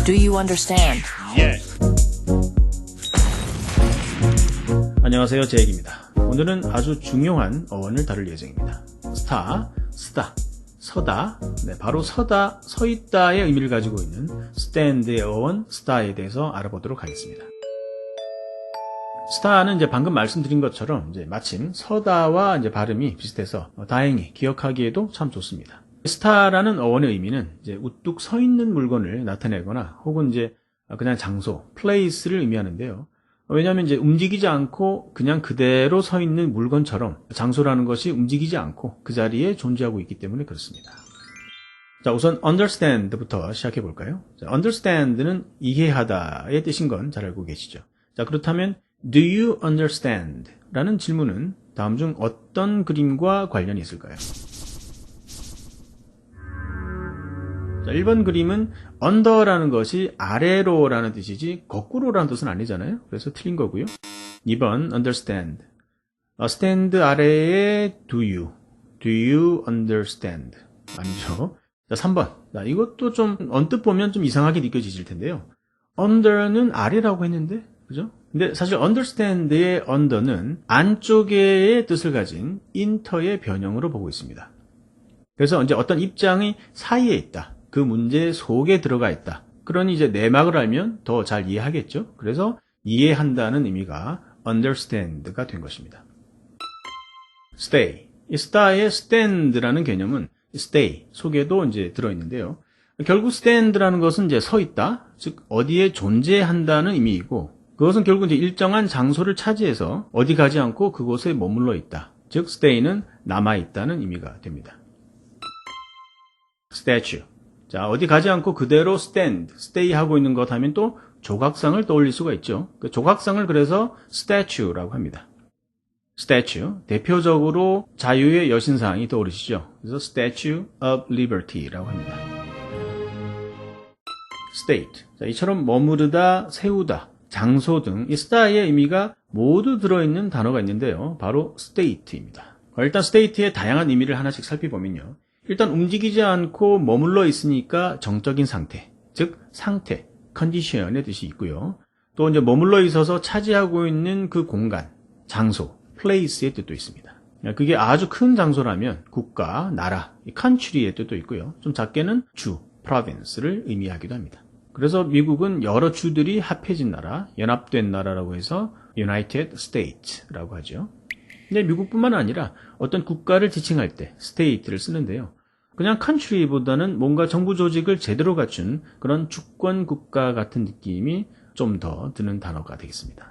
Do you understand? Yes. 안녕하세요, 제익입니다. 오늘은 아주 중요한 어원을 다룰 예정입니다. 스타, 쓰다, 서다, 바로 서다, 서있다의 의미를 가지고 있는 stand의 어원 star에 대해서 알아보도록 하겠습니다. star는 이제 방금 말씀드린 것처럼 이제 마침 서다와 이제 발음이 비슷해서 다행히 기억하기에도 참 좋습니다. star라는 어원의 의미는 이제 우뚝 서 있는 물건을 나타내거나 혹은 이제 그냥 장소, place를 의미하는데요. 왜냐하면 이제 움직이지 않고 그냥 그대로 서 있는 물건처럼 장소라는 것이 움직이지 않고 그 자리에 존재하고 있기 때문에 그렇습니다. 자, 우선 understand부터 시작해 볼까요? 자, understand는 이해하다의 뜻인 건 잘 알고 계시죠? 자, 그렇다면 Do you understand? 라는 질문은 다음 중 어떤 그림과 관련이 있을까요? 자, 1번 그림은 under라는 것이 아래로라는 뜻이지 거꾸로라는 뜻은 아니잖아요. 그래서 틀린 거고요. 2번 understand. stand 아래에 do you understand? 아니죠. 자, 3번. 자, 이것도 좀 언뜻 보면 좀 이상하게 느껴지실 텐데요. under는 아래라고 했는데, 그죠? 근데 사실 understand의 under는 안쪽의 뜻을 가진 inter의 변형으로 보고 있습니다. 그래서 이제 어떤 입장이 사이에 있다. 그 문제 속에 들어가 있다. 그러니 이제 내막을 알면 더 잘 이해하겠죠. 그래서 이해한다는 의미가 understand가 된 것입니다. stay. 이 star의 stand라는 개념은 stay 속에도 이제 들어있는데요. 결국 stand라는 것은 이제 서 있다, 즉 어디에 존재한다는 의미이고, 그것은 결국 이제 일정한 장소를 차지해서 어디 가지 않고 그곳에 머물러 있다. 즉 stay는 남아 있다는 의미가 됩니다. statue. 자, 어디 가지 않고 그대로 stay 하고 있는 것 하면 또 조각상을 떠올릴 수가 있죠. 그 조각상을 그래서 statue라고 합니다. statue, 대표적으로 자유의 여신상이 떠오르시죠. 그래서 Statue of Liberty라고 합니다. state. 자, 이처럼 머무르다, 세우다, 장소 등 이 sta의 의미가 모두 들어있는 단어가 있는데요. 바로 state입니다. 일단 state의 다양한 의미를 하나씩 살펴보면요. 일단 움직이지 않고 머물러 있으니까 정적인 상태, 즉 상태, 컨디션의 뜻이 있고요. 또 이제 머물러 있어서 차지하고 있는 그 공간, 장소, place의 뜻도 있습니다. 그게 아주 큰 장소라면 국가, 나라, country의 뜻도 있고요. 좀 작게는 주, province를 의미하기도 합니다. 그래서 미국은 여러 주들이 합해진 나라, 연합된 나라라고 해서 United States라고 하죠. 근데 미국뿐만 아니라 어떤 국가를 지칭할 때 state를 쓰는데요. 그냥 country보다는 뭔가 정부 조직을 제대로 갖춘 그런 주권 국가 같은 느낌이 좀 더 드는 단어가 되겠습니다.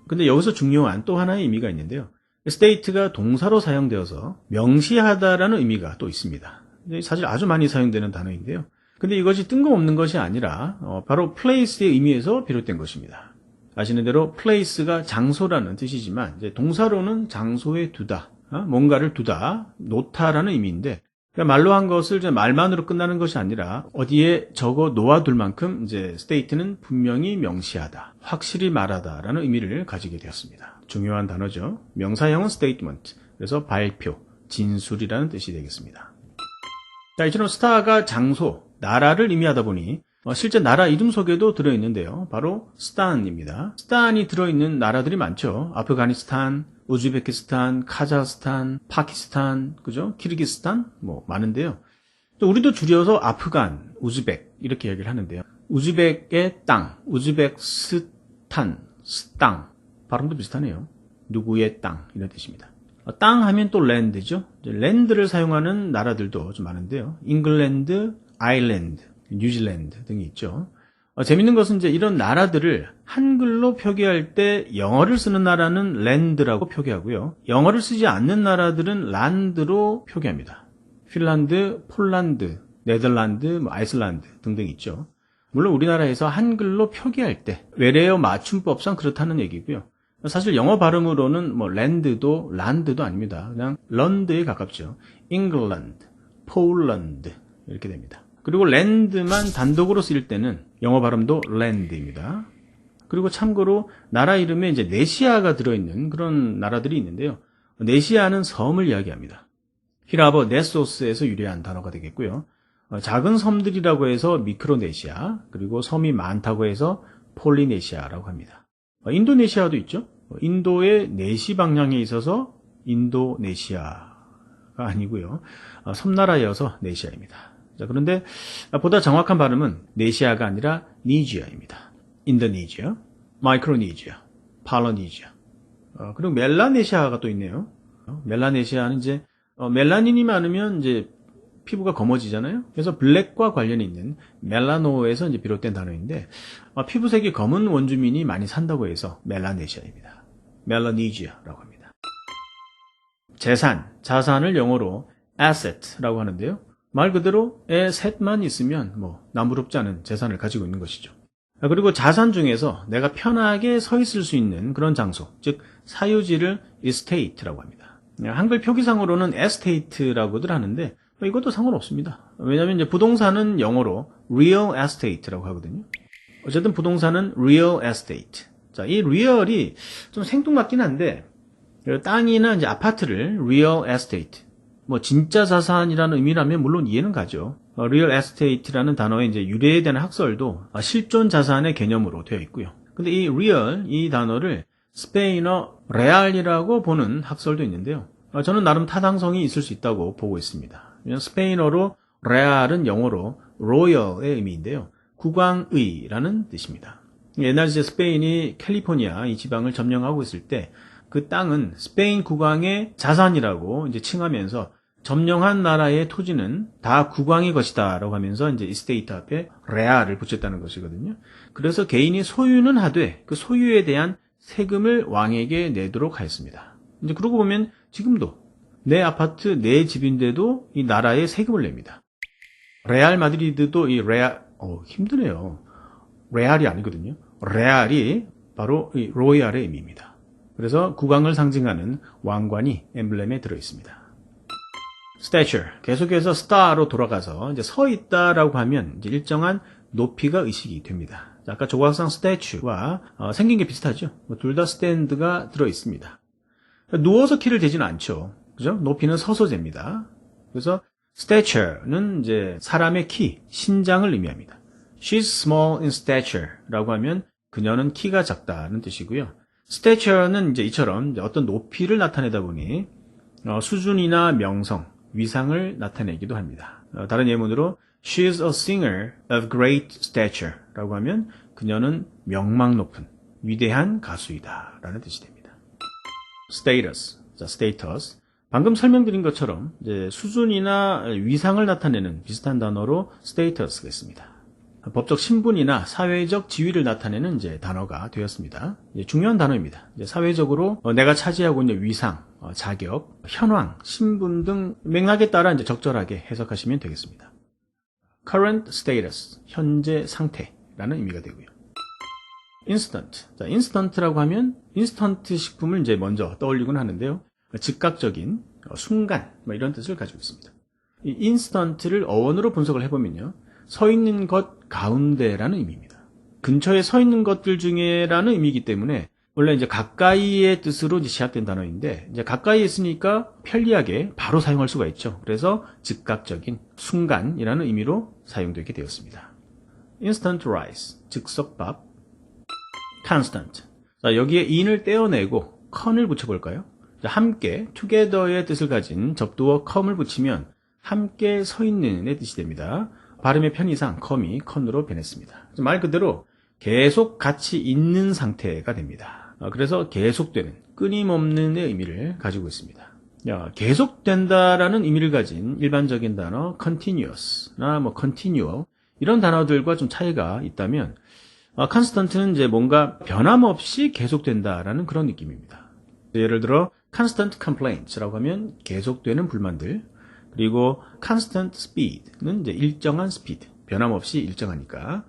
근데 여기서 중요한 또 하나의 의미가 있는데요. state가 동사로 사용되어서 명시하다라는 의미가 또 있습니다. 사실 아주 많이 사용되는 단어인데요. 근데 이것이 뜬금없는 것이 아니라 바로 place의 의미에서 비롯된 것입니다. 아시는 대로 place가 장소라는 뜻이지만 이제 동사로는 장소에 두다, 뭔가를 두다, 놓다라는 의미인데, 그러니까 말로 한 것을 이제 말만으로 끝나는 것이 아니라 어디에 적어 놓아둘 만큼 이제 state는 분명히 명시하다, 확실히 말하다라는 의미를 가지게 되었습니다. 중요한 단어죠. 명사형은 statement, 그래서 발표, 진술이라는 뜻이 되겠습니다. 자, 이처럼 star가 장소, 나라를 의미하다 보니 실제 나라 이름 속에도 들어있는데요. 바로 스탄입니다. 스탄이 들어있는 나라들이 많죠. 아프가니스탄, 우즈베키스탄, 카자흐스탄, 파키스탄, 그죠? 키르기스탄, 많은데요. 또 우리도 줄여서 아프간, 우즈벡 이렇게 얘기를 하는데요. 우즈벡의 땅, 우즈벡스탄, 스땅, 발음도 비슷하네요. 누구의 땅 이런 뜻입니다. 땅 하면 또 랜드죠. 랜드를 사용하는 나라들도 좀 많은데요. 잉글랜드, 아일랜드, 뉴질랜드 등이 있죠. 재밌는 것은 이제 이런 나라들을 한글로 표기할 때 영어를 쓰는 나라는 랜드라고 표기하고요. 영어를 쓰지 않는 나라들은 란드로 표기합니다. 핀란드, 폴란드, 네덜란드, 아이슬란드 등등 있죠. 물론 우리나라에서 한글로 표기할 때 외래어 맞춤법상 그렇다는 얘기고요. 사실 영어 발음으로는 랜드도 란드도 아닙니다. 그냥 런드에 가깝죠. 잉글랜드, 폴란드 이렇게 됩니다. 그리고 랜드만 단독으로 쓰일 때는 영어 발음도 랜드입니다. 그리고 참고로 나라 이름에 이제 네시아가 들어있는 그런 나라들이 있는데요. 네시아는 섬을 이야기합니다. 히라버 네소스에서 유래한 단어가 되겠고요. 작은 섬들이라고 해서 미크로네시아, 그리고 섬이 많다고 해서 폴리네시아라고 합니다. 인도네시아도 있죠. 인도의 내시 방향에 있어서 인도네시아가 아니고요. 섬나라여서 네시아입니다. 자, 그런데 보다 정확한 발음은 네시아가 아니라 니지아입니다. 인도네시아, 마이크로네시아, 팔로네시아. 그리고 멜라네시아가 또 있네요. 멜라네시아는 이제 멜라닌이 많으면 이제 피부가 검어지잖아요. 그래서 블랙과 관련이 있는 멜라노에서 이제 비롯된 단어인데 피부색이 검은 원주민이 많이 산다고 해서 멜라네시아입니다. 멜라네시아라고 합니다. 재산, 자산을 영어로 asset라고 하는데요. 말 그대로 asset만 있으면 남부럽지 않은 재산을 가지고 있는 것이죠. 그리고 자산 중에서 내가 편하게 서 있을 수 있는 그런 장소, 즉 사유지를 estate라고 합니다. 한글 표기상으로는 estate라고들 하는데 이것도 상관없습니다. 왜냐하면 이제 부동산은 영어로 real estate라고 하거든요. 어쨌든 부동산은 real estate. 자, 이 real이 좀 생뚱맞긴 한데 땅이나 이제 아파트를 real estate, 진짜 자산이라는 의미라면 물론 이해는 가죠. real estate라는 단어의 이제 유래에 대한 학설도 실존 자산의 개념으로 되어 있고요. 근데 이 real, 이 단어를 스페인어 real이라고 보는 학설도 있는데요. 저는 나름 타당성이 있을 수 있다고 보고 있습니다. 스페인어로 real은 영어로 royal의 의미인데요. 국왕의라는 뜻입니다. 옛날 이제 스페인이 캘리포니아 이 지방을 점령하고 있을 때 그 땅은 스페인 국왕의 자산이라고 이제 칭하면서 점령한 나라의 토지는 다 국왕의 것이다라고 하면서 이제 이스테이트 앞에 real을 붙였다는 것이거든요. 그래서 개인이 소유는 하되 그 소유에 대한 세금을 왕에게 내도록 하였습니다. 이제 그러고 보면 지금도 내 아파트, 내 집인데도 이 나라에 세금을 냅니다. 레알 마드리드도 이 힘드네요. 레알이 아니거든요. 레알이 바로 이 로얄의 의미입니다. 그래서 국왕을 상징하는 왕관이 엠블렘에 들어있습니다. stature, 계속해서 star로 돌아가서 이제 서 있다라고 하면 이제 일정한 높이가 의식이 됩니다. 아까 조각상 statue와 생긴 게 비슷하죠. 둘 다 stand가 들어있습니다. 누워서 키를 재지는 않죠. 그죠? 높이는 서서 잽니다. 그래서 stature는 이제 사람의 키, 신장을 의미합니다. She's small in stature라고 하면 그녀는 키가 작다는 뜻이고요. stature는 이제 이처럼 어떤 높이를 나타내다 보니 수준이나 명성, 위상을 나타내기도 합니다. 다른 예문으로 She's a singer of great stature라고 하면 그녀는 명망 높은 위대한 가수이다 라는 뜻이 됩니다. status, 자, status. 방금 설명드린 것처럼 이제 수준이나 위상을 나타내는 비슷한 단어로 status가 있습니다. 법적 신분이나 사회적 지위를 나타내는 이제 단어가 되었습니다. 중요한 단어입니다. 사회적으로 내가 차지하고 있는 위상, 자격, 현황, 신분 등 맥락에 따라 이제 적절하게 해석하시면 되겠습니다. current status, 현재 상태라는 의미가 되고요. instant, 자, instant라고 하면 인스턴트 식품을 이제 먼저 떠올리곤 하는데요. 즉각적인, 순간, 이런 뜻을 가지고 있습니다. 이 instant를 어원으로 분석을 해보면요. 서 있는 것 가운데라는 의미입니다. 근처에 서 있는 것들 중에라는 의미이기 때문에 원래 이제 가까이의 뜻으로 이제 시작된 단어인데 이제 가까이에 있으니까 편리하게 바로 사용할 수가 있죠. 그래서 즉각적인 순간이라는 의미로 사용되게 되었습니다. instant rice, 즉석밥. constant. 자, 여기에 in을 떼어내고 con을 붙여볼까요? 자, 함께, together의 뜻을 가진 접두어 come을 붙이면 함께 서 있는의 뜻이 됩니다. 발음의 편의상 come이 con으로 변했습니다. 말 그대로 계속 같이 있는 상태가 됩니다. 그래서 계속되는, 끊임없는의 의미를 가지고 있습니다. 계속된다라는 의미를 가진 일반적인 단어 continuous나 continual 이런 단어들과 좀 차이가 있다면 constant는 이제 뭔가 변함없이 계속된다라는 그런 느낌입니다. 예를 들어 constant complaints라고 하면 계속되는 불만들, 그리고 constant speed는 이제 일정한 speed, 변함없이 일정하니까.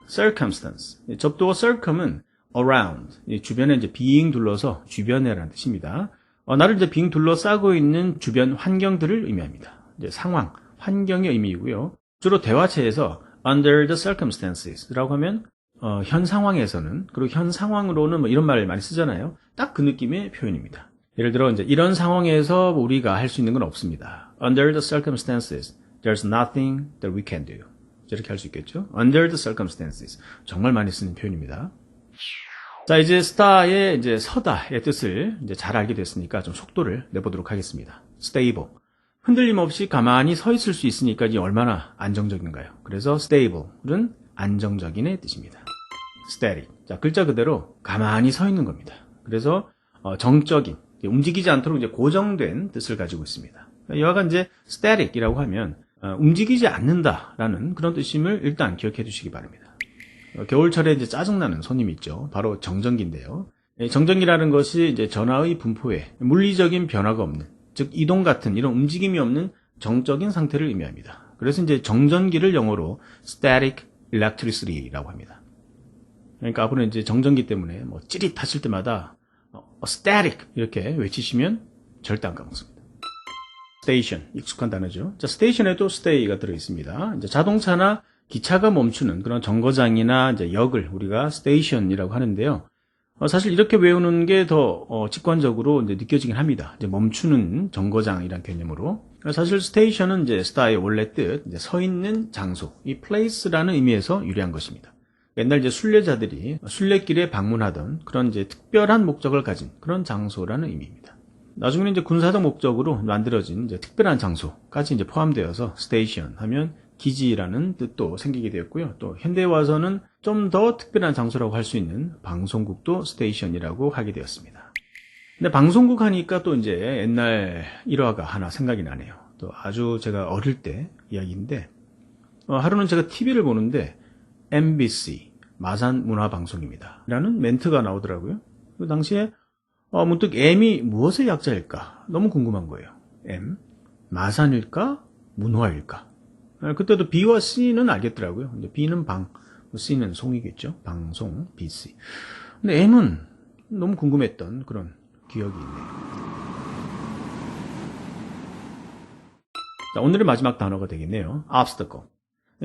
circumstance, 접두어 circum은 around, 주변에 이제 빙 둘러서 주변에라는 뜻입니다. 나를 이제 빙 둘러싸고 있는 주변 환경들을 의미합니다. 이제 상황, 환경의 의미이고요. 주로 대화체에서 under the circumstances라고 하면 현 상황에서는, 그리고 현 상황으로는 이런 말을 많이 쓰잖아요. 딱 그 느낌의 표현입니다. 예를 들어 이제 이런 상황에서 우리가 할 수 있는 건 없습니다. Under the circumstances, There's nothing that we can do. 이렇게 할 수 있겠죠. Under the circumstances. 정말 많이 쓰는 표현입니다. 자, 이제 star의 이제 서다의 뜻을 이제 잘 알게 됐으니까 좀 속도를 내보도록 하겠습니다. stable. 흔들림 없이 가만히 서 있을 수 있으니까 이게 얼마나 안정적인가요? 그래서 stable은 안정적인의 뜻입니다. static. 자, 글자 그대로 가만히 서 있는 겁니다. 그래서 정적인, 움직이지 않도록 이제 고정된 뜻을 가지고 있습니다. 여하간 이제 static이라고 하면 움직이지 않는다라는 그런 뜻임을 일단 기억해 두시기 바랍니다. 겨울철에 이제 짜증나는 손님이 있죠. 바로 정전기인데요. 정전기라는 것이 이제 전하의 분포에 물리적인 변화가 없는, 즉 이동 같은 이런 움직임이 없는 정적인 상태를 의미합니다. 그래서 이제 정전기를 영어로 static electricity라고 합니다. 그러니까 앞으로 이제 정전기 때문에 뭐 찌릿하실 때마다 static 이렇게 외치시면 절대 안 까먹습니다. station, 익숙한 단어죠. 자, station에도 stay가 들어 있습니다. 이제 자동차나 기차가 멈추는 그런 정거장이나 이제 역을 우리가 station이라고 하는데요. 사실 이렇게 외우는 게 더 직관적으로 이제 느껴지긴 합니다. 이제 멈추는 정거장이란 개념으로. 사실 station은 이제 sta의 원래 뜻, 이제 서 있는 장소, 이 place라는 의미에서 유래한 것입니다. 옛날 이제 순례자들이 순례길에 방문하던 그런 이제 특별한 목적을 가진 그런 장소라는 의미입니다. 나중에는 이제 군사적 목적으로 만들어진 이제 특별한 장소까지 이제 포함되어서 스테이션 하면 기지라는 뜻도 생기게 되었고요. 또 현대에 와서는 좀 더 특별한 장소라고 할 수 있는 방송국도 스테이션이라고 하게 되었습니다. 근데 방송국 하니까 또 이제 옛날 일화가 하나 생각이 나네요. 또 아주 제가 어릴 때 이야기인데 하루는 제가 TV를 보는데 MBC 마산 문화방송입니다 라는 멘트가 나오더라고요. 그 당시에 문득 M이 무엇의 약자일까? 너무 궁금한 거예요. M, 마산일까? 문화일까? 그때도 B와 C는 알겠더라고요. 근데 B는 방, C는 송이겠죠? 방송, BC. 근데 M은 너무 궁금했던 그런 기억이 있네요. 자, 오늘의 마지막 단어가 되겠네요. obstacle.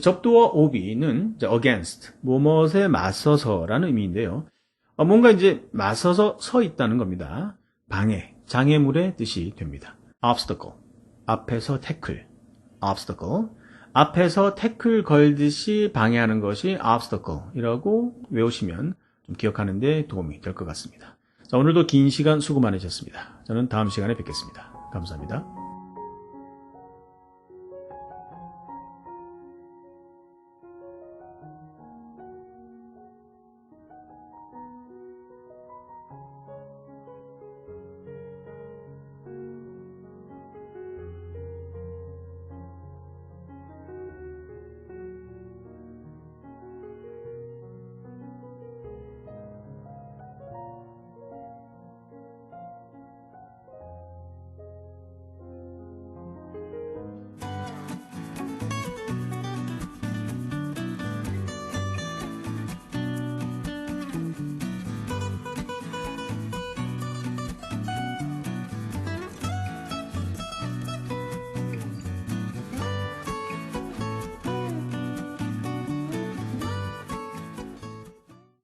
접두어 OB는 against, 무엇에 맞서서라는 의미인데요. 뭔가 이제 맞서서 서 있다는 겁니다. 방해, 장애물의 뜻이 됩니다. obstacle, 앞에서 태클, obstacle, 앞에서 태클 걸듯이 방해하는 것이 obstacle이라고 외우시면 좀 기억하는 데 도움이 될 것 같습니다. 자, 오늘도 긴 시간 수고 많으셨습니다. 저는 다음 시간에 뵙겠습니다. 감사합니다.